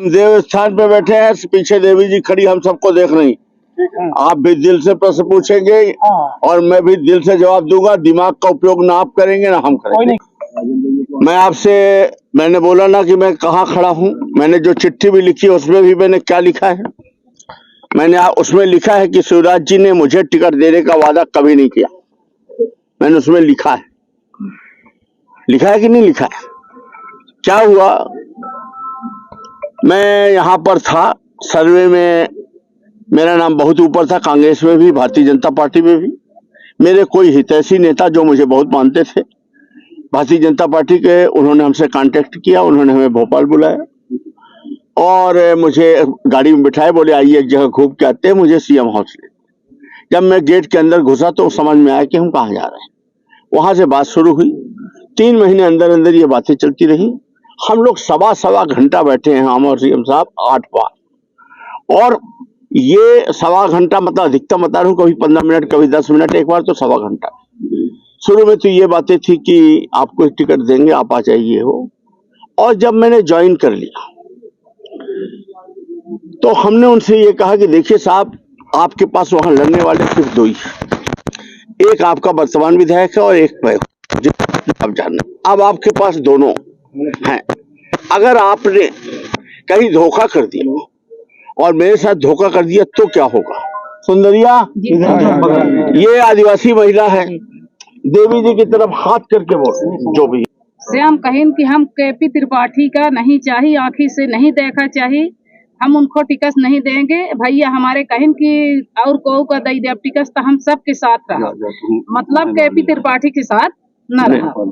देव स्थान पे बैठे हैं, पीछे देवी जी खड़ी हम सबको देख रही। आप भी दिल से प्रश्न पूछेंगे और मैं भी दिल से जवाब दूंगा। दिमाग का उपयोग ना आप करेंगे ना हम करेंगे। मैं आपसे, मैंने बोला ना कि मैं कहाँ खड़ा हूँ। मैंने जो चिट्ठी भी लिखी उसमें भी मैंने क्या लिखा है, मैंने उसमें लिखा है कि शिवराज जी ने मुझे टिकट देने का वादा कभी नहीं किया। मैंने उसमें लिखा है कि नहीं लिखा है। क्या हुआ, मैं यहाँ पर था, सर्वे में मेरा नाम बहुत ऊपर था, कांग्रेस में भी, भारतीय जनता पार्टी में भी। मेरे कोई हितैषी नेता जो मुझे बहुत मानते थे भारतीय जनता पार्टी के, उन्होंने हमसे कांटेक्ट किया, उन्होंने हमें भोपाल बुलाया और मुझे गाड़ी में बिठाए, बोले आइए एक जगह घूम के आते हैं, मुझे सीएम हाउस ले। जब मैं गेट के अंदर घुसा तो समझ में आया कि हम कहाँ जा रहे हैं। वहां से बात शुरू हुई। 3 महीने अंदर अंदर ये बातें चलती रही। हम लोग सवा घंटा बैठे हैं, हम और सीएम साहब 8 बार। और ये सवा घंटा मतलब अधिकतम बता रहा हूँ, कभी 15 मिनट, कभी 10 मिनट, एक बार तो सवा घंटा। शुरू में तो ये बातें थी कि आपको टिकट देंगे, आप आ जाइए हो। और जब मैंने ज्वाइन कर लिया तो हमने उनसे ये कहा कि देखिए साहब, आपके पास वहां लड़ने वाले सिर्फ 2 ही, एक आपका वर्तमान विधायक है और एक मैं, आप जानना। अब आपके पास दोनों हैं। अगर आपने कहीं धोखा कर दिया और मेरे साथ धोखा कर दिया तो क्या होगा। सुंदरिया, ये आदिवासी महिला है, देवी जी की तरफ हाथ करके बोल, जो भी से हम कहें कि हम केपी त्रिपाठी का नहीं चाहिए, आंखी से नहीं देखा चाहिए, हम उनको टिकट नहीं देंगे। भैया हमारे कहें कि और को का दई दे टिकट, तो हम सबके साथ रहा, मतलब केपी त्रिपाठी के साथ न रहा।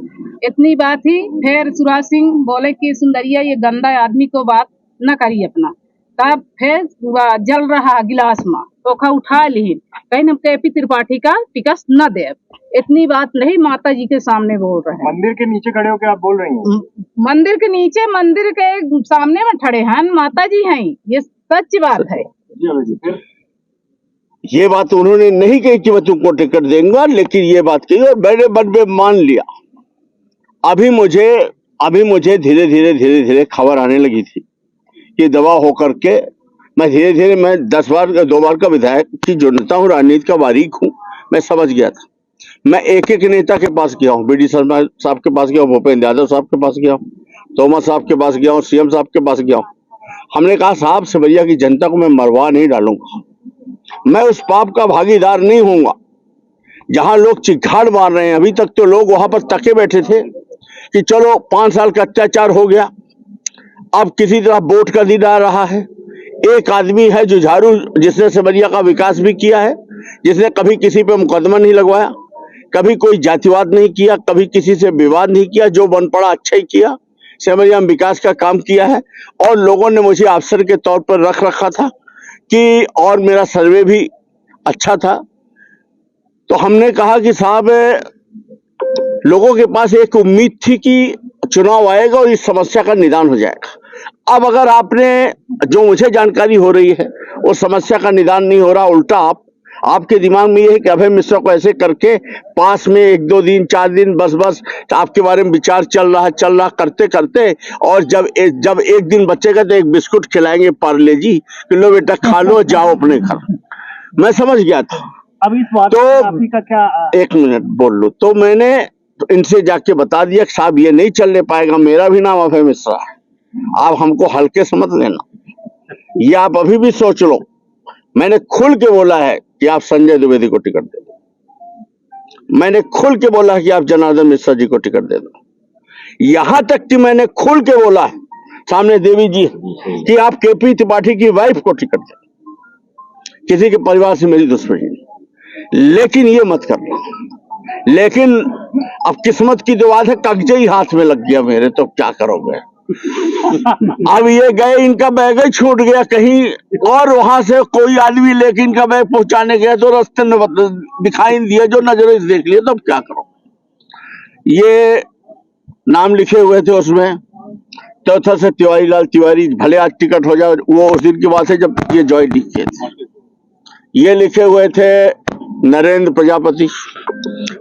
इतनी बात ही। फिर शिवराज सिंह बोले कि सुंदरिया ये गंदा आदमी को बात न करी अपना। तब फिर जल रहा गिलास में ओखा उठा ली, कहीं हम केपी त्रिपाठी का टिकट न दे। इतनी बात नहीं, माता जी के सामने बोल रहे हैं। मंदिर के नीचे खड़े होकर आप बोल रही हैं? मंदिर के नीचे, मंदिर के सामने में खड़े हैं, माता जी हैं, ये सच बात है। ये बात उन्होंने नहीं कही कि मैं तुमको टिकट देंगे, लेकिन ये बात कही और मैंने मन में मान लिया। अभी मुझे धीरे धीरे खबर आने लगी थी कि दवा होकर के मैं धीरे धीरे, मैं 2 बार का विधायक की जो नेता हूँ, राजनीति का बारीक हूँ, मैं समझ गया था। मैं एक एक नेता के पास गया हूँ, बीडी शर्मा साहब के पास गया हूँ, भूपेंद्र यादव साहब के पास गया हूँ, तोमर साहब के पास गया हूँ, सीएम साहब के पास गया हूँ। हमने कहा साहब, सिमरिया की जनता को मैं मरवा नहीं डालूंगा, मैं उस पाप का भागीदार नहीं होऊंगा जहां लोग चिखाड़ मार रहे हैं। अभी तक तो लोग वहां पर तके बैठे थे कि चलो 5 साल का अत्याचार हो गया, अब किसी तरह वोट का दिन आ रहा है। एक आदमी है जुझारू, जिसने सिमरिया का विकास भी किया है, जिसने कभी किसी पे मुकदमा नहीं लगवाया, कभी कोई जातिवाद नहीं किया, कभी किसी से विवाद नहीं किया, जो बन पड़ा अच्छा ही किया, सिमरिया में विकास का काम किया है। और लोगों ने मुझे अफसर के तौर पर रख रखा था कि, और मेरा सर्वे भी अच्छा था। तो हमने कहा कि साहब, लोगों के पास एक उम्मीद थी कि चुनाव आएगा और इस समस्या का निदान हो जाएगा। अब अगर आपने, जो मुझे जानकारी हो रही है, उस समस्या का निदान नहीं हो रहा, उल्टा आपके दिमाग में ये है कि अभय मिश्रा को ऐसे करके पास में 1-2 दिन 4 दिन बस आपके बारे में विचार चल रहा करते करते, और जब एक दिन बचेगा तो एक बिस्कुट खिलाएंगे पार्ले जी, लो बेटा खा लो, जाओ अपने घर। मैं समझ गया था। अब इस बात तो आपकी का क्या, 1 मिनट बोल लो। तो मैंने इनसे जाके बता दिया कि साहब ये नहीं चलने पाएगा, मेरा भी नाम अभय मिश्रा है, आप हमको हल्के से मत लेना, ये आप अभी भी सोच लो। मैंने खुल के बोला है कि आप संजय द्विवेदी को टिकट दे दो, मैंने खुल के बोला है कि आप जनार्दन मिश्रा जी को टिकट दे दो, यहां तक कि मैंने खुल के बोला है सामने देवी जी कि आप केपी त्रिपाठी की वाइफ को टिकट दे दो। किसी के परिवार से मेरी दुश्मनी नहीं, लेकिन ये मत करना। लेकिन अब किस्मत की जो बात है, कागजे ही हाथ में लग गया मेरे, तो क्या करोगे। अब ये गए, इनका बैग ही छूट गया कहीं और, वहां से कोई आदमी लेके इनका बैग पहुंचाने गया तो रास्ते में दिखाई दिया, जो नजर से देख लिया, तो अब क्या करो। ये नाम लिखे हुए थे उसमें, चौथा से तिवारी लाल तिवारी, भले आज टिकट हो जाए, वो उस दिन की बात है जब ये जॉय लिखे थे। ये लिखे हुए थे नरेंद्र प्रजापति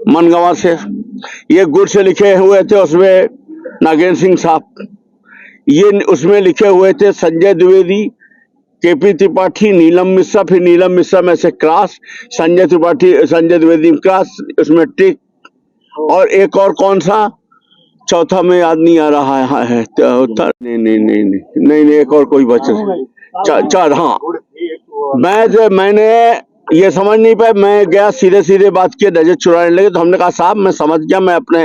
मनगवा से, ये गुड़ से लिखे हुए थे उसमें नागेंद्र सिंह साहब, ये उसमें लिखे हुए थे संजय द्विवेदी, केपी त्रिपाठी, नीलम मिश्रा, फिर नीलम मिश्रा में से क्रॉस, संजय त्रिपाठी, संजय द्विवेदी क्रॉस, उसमें टिक, और एक और कौन सा चौथा में याद नहीं आ रहा है, नहीं, एक और कोई बचा, चार, हाँ। मैंने ये समझ नहीं पाया, मैं गया सीधे बात किया, नजर चुराने लगे, तो हमने कहा साहब मैं समझ गया, मैं अपने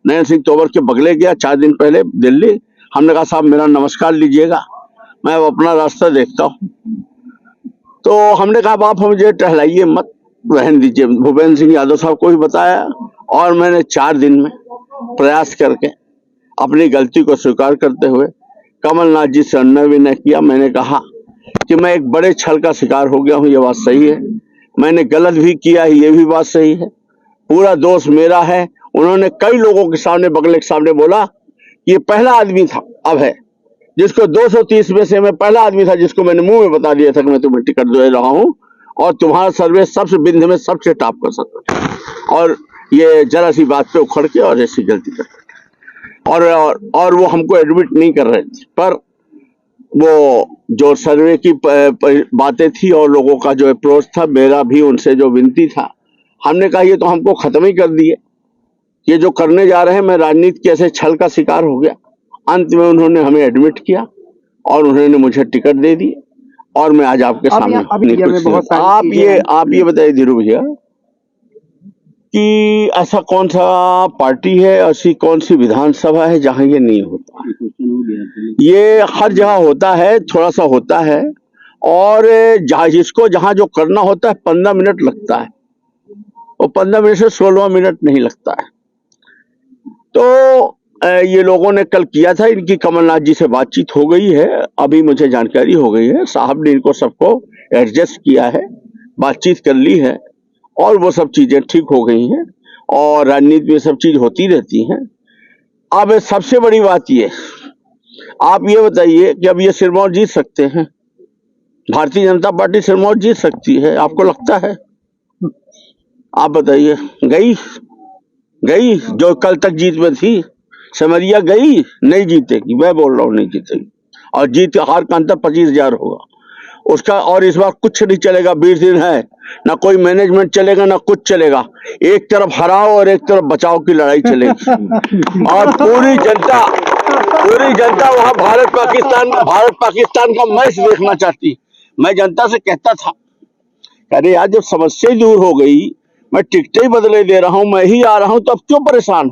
नरेंद्र सिंह तोमर के बगले गया 4 दिन पहले दिल्ली, हमने कहा साहब मेरा नमस्कार लीजिएगा, मैं अपना रास्ता देखता हूँ। तो हमने कहा आप मुझे टहलाइए मत, रहने दीजिए। भूपेंद्र सिंह यादव साहब को भी बताया, और मैंने 4 दिन में प्रयास करके अपनी गलती को स्वीकार करते हुए कमलनाथ जी से अन्न विनय किया। मैंने कहा कि मैं एक बड़े छल का शिकार हो गया हूं, ये बात सही है, मैंने गलत भी किया है, ये भी बात सही है, पूरा दोष मेरा है। उन्होंने कई लोगों के सामने, बगले के सामने बोला ये पहला आदमी था, अब है, जिसको 230 में से मैं पहला आदमी था जिसको मैंने मुंह में बता दिया था कि मैं तुम्हें टिकट दे रहा हूं और तुम्हारा सर्वे सबसे बिंद में सबसे टॉप कर सकता है। और ये जरा सी बात पे उखड़ के और ऐसी गलती कर और वो हमको एडमिट नहीं कर रहे थे, पर वो जो सर्वे की बातें थी और लोगों का जो अप्रोच था, मेरा भी उनसे जो विनती था, हमने कहा ये तो हमको खत्म ही कर दिए, ये जो करने जा रहे हैं, मैं राजनीति के ऐसे छल का शिकार हो गया। अंत में उन्होंने हमें एडमिट किया और उन्होंने मुझे टिकट दे दी और मैं आज आपके सामने। आप ये बताइए धीरू भैया कि ऐसा कौन सा पार्टी है, ऐसी कौन सी विधानसभा है जहां ये नहीं होता? ये हर जगह होता है, थोड़ा सा होता है, और जहां जो करना होता है 15 मिनट लगता है, और 15 मिनट से 16 मिनट नहीं लगता है। तो ये लोगों ने कल किया था, इनकी कमलनाथ जी से बातचीत हो गई है, अभी मुझे जानकारी हो गई है, साहब ने इनको सबको एडजस्ट किया है, बातचीत कर ली है और वो सब चीजें ठीक हो गई हैं, और राजनीति में सब चीज होती रहती हैं। अब सबसे बड़ी बात ये, आप ये बताइए कि अब ये सिरमौर जीत सकते हैं, भारतीय जनता पार्टी सिरमौर जीत सकती है, आपको लगता है? आप बताइए, गई जो कल तक जीत में थी, सिमरिया गई, नहीं जीतेगी, मैं बोल रहा हूँ नहीं जीतेगी, और जीत हार का अंतर 25,000 होगा उसका। और इस बार कुछ नहीं चलेगा, 20 दिन है, ना कोई मैनेजमेंट चलेगा ना कुछ चलेगा, एक तरफ हराओ और एक तरफ बचाओ की लड़ाई चलेगी। और पूरी जनता वहां भारत पाकिस्तान का मैच देखना चाहती। मैं जनता से कहता था, अरे यार जब समस्या दूर हो गई, मैं टिकटें ही बदले दे रहा हूं, मैं ही आ रहा हूं, तो अब क्यों परेशान?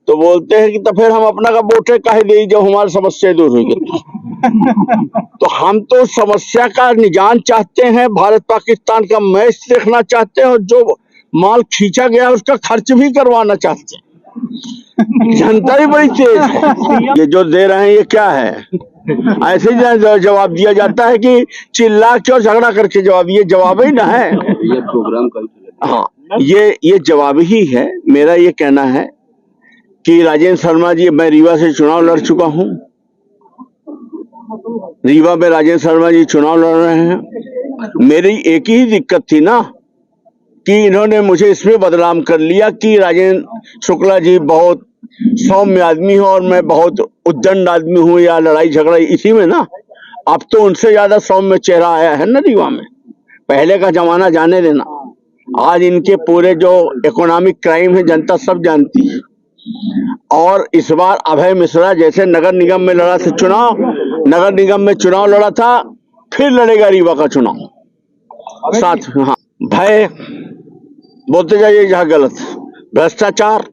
तो बोलते हैं कि तो फिर हम अपना का वोटे काहे दे जब हमारी समस्या दूर हो गई। तो हम तो समस्या का निजान चाहते हैं, भारत पाकिस्तान का मैच देखना चाहते हैं, और जो माल खींचा गया उसका खर्च भी करवाना चाहते हैं। जनता ही बड़ी तेज है, ये जो दे रहे हैं ये क्या है? ऐसे ही जवाब दिया जाता है कि चिल्ला क्यों झगड़ा करके जवाब, ये जवाब ही ना है, ये प्रोग्राम का। हाँ, ये जवाब ही है। मेरा ये कहना है कि राजेंद्र शर्मा जी, मैं रीवा से चुनाव लड़ चुका हूं, रीवा में राजेंद्र शर्मा जी चुनाव लड़ रहे हैं। मेरी एक ही दिक्कत थी ना कि इन्होंने मुझे इसमें बदनाम कर लिया कि राजेंद्र शुक्ला जी बहुत सौम्य आदमी हो और मैं बहुत उद्दंड आदमी हूं, या लड़ाई झगड़ा इसी में ना। अब तो उनसे ज्यादा सौम्य चेहरा आया है ना रीवा में, पहले का जमाना जाने देना। आज इनके पूरे जो इकोनॉमिक क्राइम है जनता सब जानती है। और इस बार अभय मिश्रा जैसे नगर निगम में लड़ा था चुनाव, नगर निगम में चुनाव लड़ा था, फिर लड़ेगा रीवा का चुनाव साथ। हाँ, भय बोलते जाइए जहाँ गलत, भ्रष्टाचार,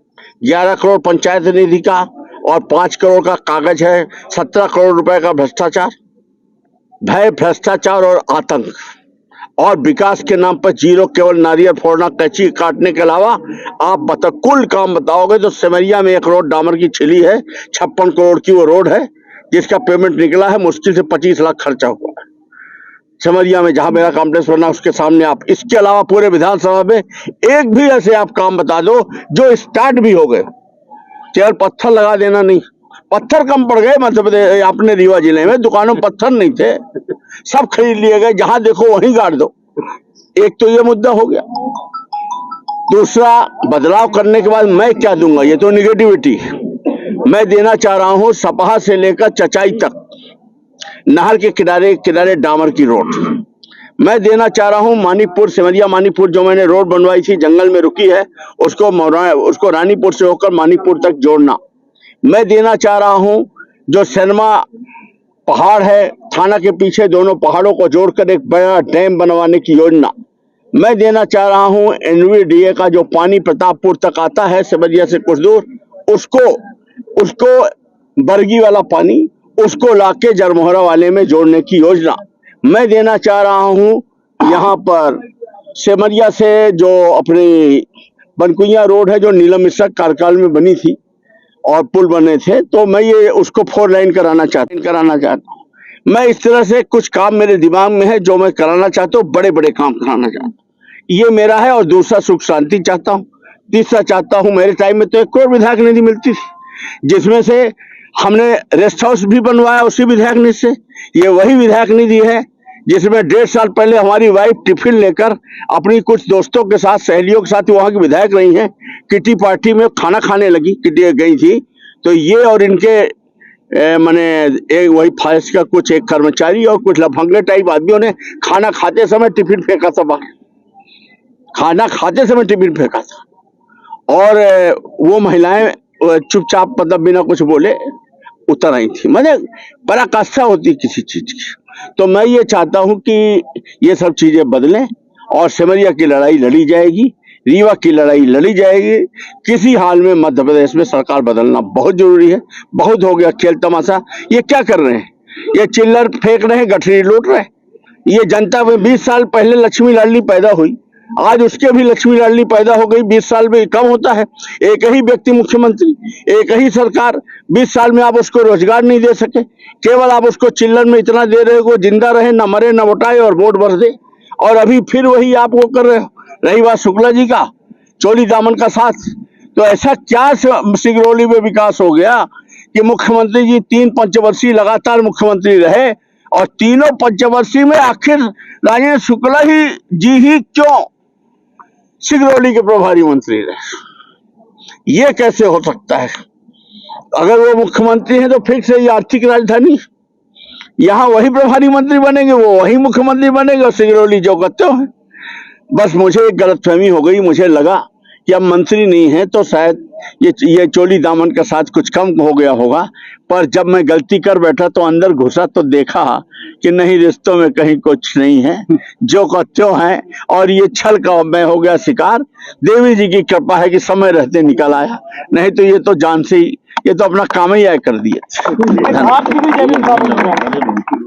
11 करोड़ पंचायत निधि का और 5 करोड़ का कागज है, 17 करोड़ रुपए का भ्रष्टाचार। भय, भ्रष्टाचार और आतंक, और विकास के नाम पर जीरो, केवल नारियल फोड़ना, कैंची काटने के अलावा आप कुल काम बताओगे तो सिमरिया में 1 करोड़ डामर की छिली है, 56 करोड़ की वो रोड है जिसका पेमेंट निकला है, मुश्किल से 25 लाख खर्चा हुआ है सिमरिया में, जहां मेरा कॉम्प्लेक्स बना उसके सामने। आप इसके अलावा पूरे विधानसभा में एक भी ऐसे आप काम बता दो जो स्टार्ट भी हो गए, केवल पत्थर लगा देना नहीं, पत्थर कम पड़ गए मध्य प्रदेश, अपने रीवा जिले में दुकानों में पत्थर नहीं थे, सब खरीद लिए गए, जहां देखो वहीं गाड़ दो। एक तो ये मुद्दा हो गया। दूसरा, बदलाव करने के बाद मैं क्या दूंगा, ये तो निगेटिविटी। मैं देना चाह रहा हूं सपहा से लेकर चचाई तक नहर के किनारे किनारे डामर की रोड। मैं देना चाह रहा हूं मानिकपुर सिमरिया मानिकपुर जो मैंने रोड बनवाई थी जंगल में रुकी है उसको रानीपुर से होकर मानिकपुर तक जोड़ना। मैं देना चाह रहा हूं जो सैनमा पहाड़ है थाना के पीछे दोनों पहाड़ों को जोड़कर एक बड़ा डैम बनवाने की योजना। मैं देना चाह रहा हूं एनवीडीए का जो पानी प्रतापपुर तक आता है सिमरिया से कुछ दूर उसको बरगी वाला पानी उसको लाके जरमोहरा वाले में जोड़ने की योजना। मैं देना चाह रहा हूं यहाँ पर सिमरिया से जो अपनी बनकुइया रोड है जो नीलम मिश्रा कार्यकाल में बनी थी और पुल बने थे तो मैं ये उसको 4 लाइन कराना चाहता हूँ। मैं इस तरह से कुछ काम मेरे दिमाग में है जो मैं कराना चाहता हूँ, बड़े बड़े काम कराना चाहता हूँ, ये मेरा है। और दूसरा सुख शांति चाहता हूँ। तीसरा चाहता हूँ मेरे टाइम में तो 1 करोड़ विधायक निधि मिलती थी जिसमें से हमने रेस्ट हाउस भी बनवाया उसी विधायक निधि से। ये वही विधायक निधि है जिसमें 1.5 साल पहले हमारी वाइफ टिफिन लेकर अपनी कुछ दोस्तों के साथ सहेलियों के साथ वहां की विधायक रही हैं किटी पार्टी में खाना खाने लगी किटी गई थी। तो ये और इनके माने एक वही फाइस का कुछ एक कर्मचारी और कुछ लफंगे टाइप आदमियों ने खाना खाते समय टिफिन फेंका था बाहर, खाना खाते समय टिफिन फेंका था और वो महिलाएं चुपचाप मतलब बिना कुछ बोले उतर आई थी। मैंने पराकाष्ठा होती किसी चीज की। तो मैं ये चाहता हूं कि ये सब चीजें बदलें और सिमरिया की लड़ाई लड़ी जाएगी, रीवा की लड़ाई लड़ी जाएगी। किसी हाल में मध्य प्रदेश में सरकार बदलना बहुत जरूरी है। बहुत हो गया खेल तमाशा। ये क्या कर रहे हैं? ये चिल्लर फेंक रहे हैं, गठरी लूट रहे हैं। ये जनता में 20 साल पहले लक्ष्मी लाडली पैदा हुई, आज उसके भी लक्ष्मी लाडली पैदा हो गई। 20 साल में कम होता है? एक ही व्यक्ति मुख्यमंत्री, एक ही सरकार, 20 साल में आप उसको रोजगार नहीं दे सके। केवल आप उसको चिल्लर में इतना दे रहे हो वो जिंदा रहे, न मरे न उठाए और वोट भर दे। और अभी फिर वही आप वो कर रहे हो। रही बात शुक्ला जी का चोली दामन का साथ, तो ऐसा क्या सिंगरौली में विकास हो गया कि मुख्यमंत्री जी 3 पंचवर्षीय लगातार मुख्यमंत्री रहे और तीनों पंचवर्षीय में आखिर राजेंद्र शुक्ला ही क्यों सिंगरौली के प्रभारी मंत्री रहे? ये कैसे हो सकता है? अगर वो मुख्यमंत्री हैं तो फिर से ये आर्थिक राजधानी, यहाँ वही प्रभारी मंत्री बनेंगे, वो वही मुख्यमंत्री बनेंगे और सिंगरौली जो करते हो। बस मुझे एक गलतफहमी हो गई। मुझे लगा कि अब मंत्री नहीं है तो शायद ये चोली दामन के साथ कुछ कम हो गया होगा। पर जब मैं गलती कर बैठा तो अंदर घुसा तो देखा कि नहीं, रिश्तों में कहीं कुछ नहीं है, जो का त्यों है। और ये छल का मैं हो गया शिकार। देवी जी की कृपा है कि समय रहते निकल आया, नहीं तो ये तो जान से ही ये तो अपना काम ही आय कर दिया। आपकी भी जमीन